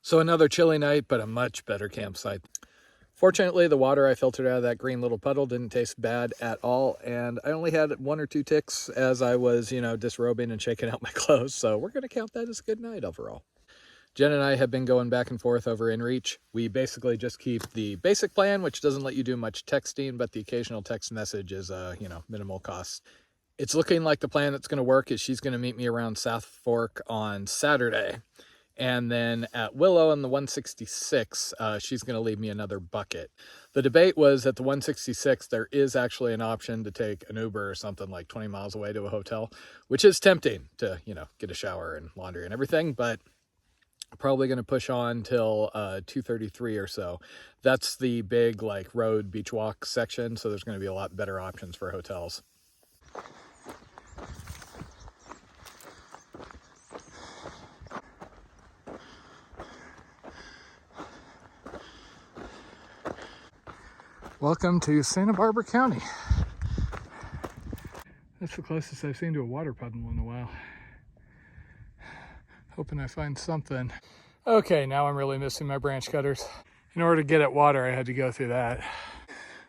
So another chilly night, but a much better campsite. Fortunately, the water I filtered out of that green little puddle didn't taste bad at all, and I only had 1 or 2 ticks as I was, disrobing and shaking out my clothes, so we're going to count that as a good night overall. Jen and I have been going back and forth over InReach. We basically just keep the basic plan, which doesn't let you do much texting, but the occasional text message is, minimal cost. It's looking like the plan that's going to work is she's going to meet me around South Fork on Saturday. And then at Willow on the 166, she's going to leave me another bucket. The debate was at the 166, there is actually an option to take an Uber or something like 20 miles away to a hotel, which is tempting to, get a shower and laundry and everything, but probably going to push on till 2:33 or so. That's the big road beach walk section, so there's going to be a lot better options for hotels. Welcome to Santa Barbara County. That's the closest I've seen to a water puddle in a while. Hoping I find something. Okay, now I'm really missing my branch cutters. In order to get at water, I had to go through that.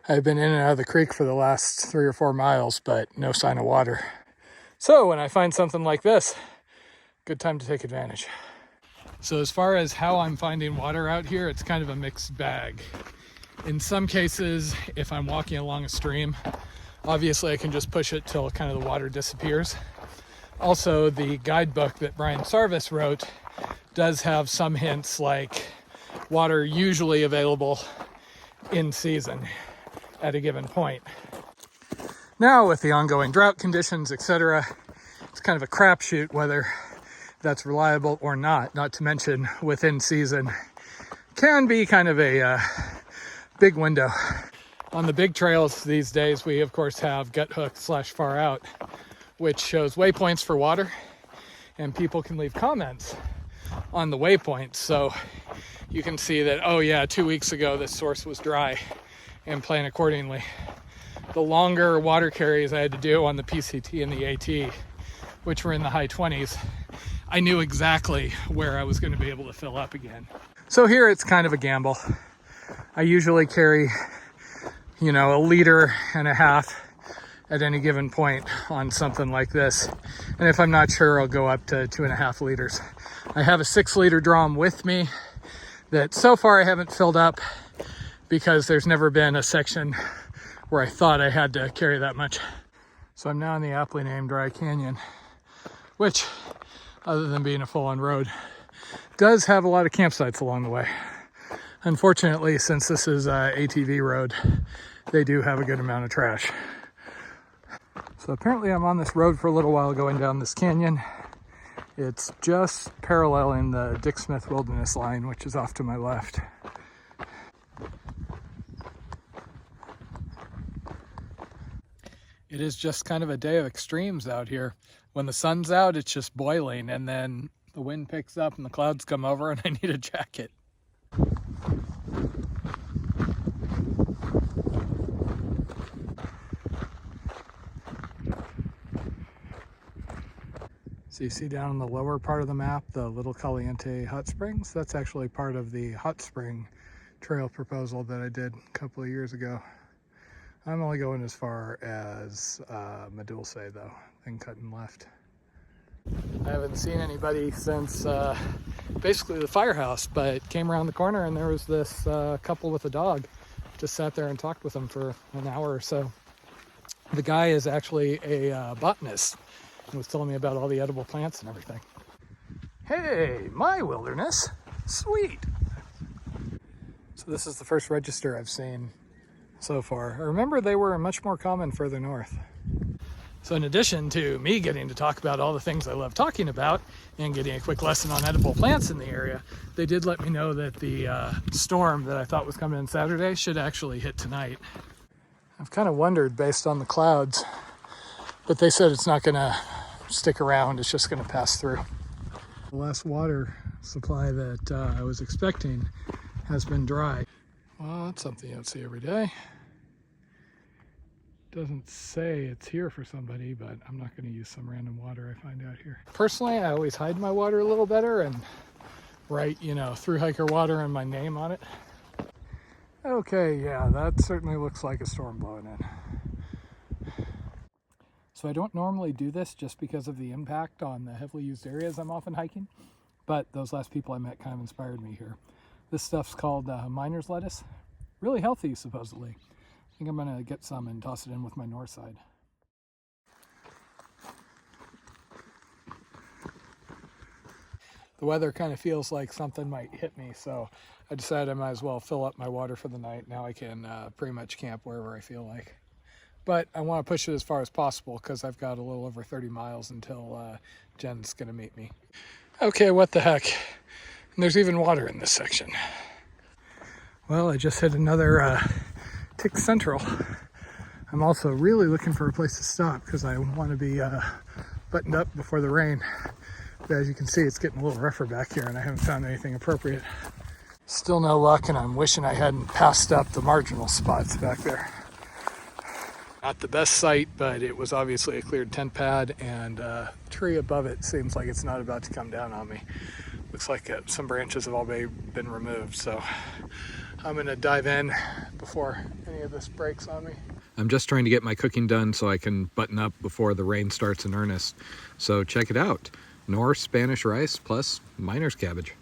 I've been in and out of the creek for the last 3 or 4 miles, but no sign of water. So when I find something like this, good time to take advantage. So as far as how I'm finding water out here, it's kind of a mixed bag. In some cases, if I'm walking along a stream, obviously I can just push it till kind of the water disappears. Also, the guidebook that Brian Sarvis wrote does have some hints like water usually available in season at a given point. Now with the ongoing drought conditions, etc., it's kind of a crapshoot whether that's reliable or not to mention within season can be kind of a big window. On the big trails these days, we of course have gut hook / far out, which shows waypoints for water, and people can leave comments on the waypoints. So you can see that, oh yeah, 2 weeks ago this source was dry, and plan accordingly. The longer water carries I had to do on the PCT and the AT, which were in the high 20s, I knew exactly where I was going to be able to fill up again. So here it's kind of a gamble. I usually carry, 1.5 liters at any given point on something like this. And if I'm not sure, I'll go up to 2.5 liters. I have a 6-liter drum with me that so far I haven't filled up because there's never been a section where I thought I had to carry that much. So I'm now in the aptly named Dry Canyon, which, other than being a full-on road, does have a lot of campsites along the way. Unfortunately, since this is a ATV road, they do have a good amount of trash. So apparently I'm on this road for a little while going down this canyon. It's just paralleling the Dick Smith Wilderness line, which is off to my left. It is just kind of a day of extremes out here. When the sun's out, it's just boiling, and then the wind picks up and the clouds come over and I need a jacket. So you see down in the lower part of the map, the Little Caliente Hot Springs. That's actually part of the Hot Spring trail proposal that I did a couple of years ago. I'm only going as far as Dulce though, then cutting left. I haven't seen anybody since basically the firehouse, but came around the corner and there was this couple with a dog. Just sat there and talked with them for an hour or so. The guy is actually a botanist and was telling me about all the edible plants and everything. Hey, my wilderness, sweet. So this is the first register I've seen so far. I remember they were much more common further north. So in addition to me getting to talk about all the things I love talking about and getting a quick lesson on edible plants in the area, they did let me know that the storm that I thought was coming in Saturday should actually hit tonight. I've kind of wondered based on the clouds, but they said it's not gonna stick around, it's just gonna pass through. The last water supply that I was expecting has been dry. Well, that's something you don't see every day. Doesn't say it's here for somebody, but I'm not going to use some random water I find out here. Personally, I always hide my water a little better, and write, you know, through hiker water and my name on it. Okay, yeah, that certainly looks like a storm blowing in. So I don't normally do this just because of the impact on the heavily used areas I'm often hiking, but those last people I met kind of inspired me here. This stuff's called miner's lettuce. Really healthy, supposedly. I think I'm gonna get some and toss it in with my north side. The weather kind of feels like something might hit me, so I decided I might as well fill up my water for the night. Now I can pretty much camp wherever I feel like. But I want to push it as far as possible because I've got a little over 30 miles until Jen's going to meet me. Okay, what the heck? And there's even water in this section. Well, I just hit another tick central. I'm also really looking for a place to stop because I want to be buttoned up before the rain. But as you can see, it's getting a little rougher back here and I haven't found anything appropriate. Still no luck, and I'm wishing I hadn't passed up the marginal spots back there. Not the best site, but it was obviously a cleared tent pad, and a tree above it seems like it's not about to come down on me. Looks like some branches have already been removed, so I'm gonna dive in before any of this breaks on me. I'm just trying to get my cooking done so I can button up before the rain starts in earnest. So check it out. Norse Spanish rice plus miner's cabbage.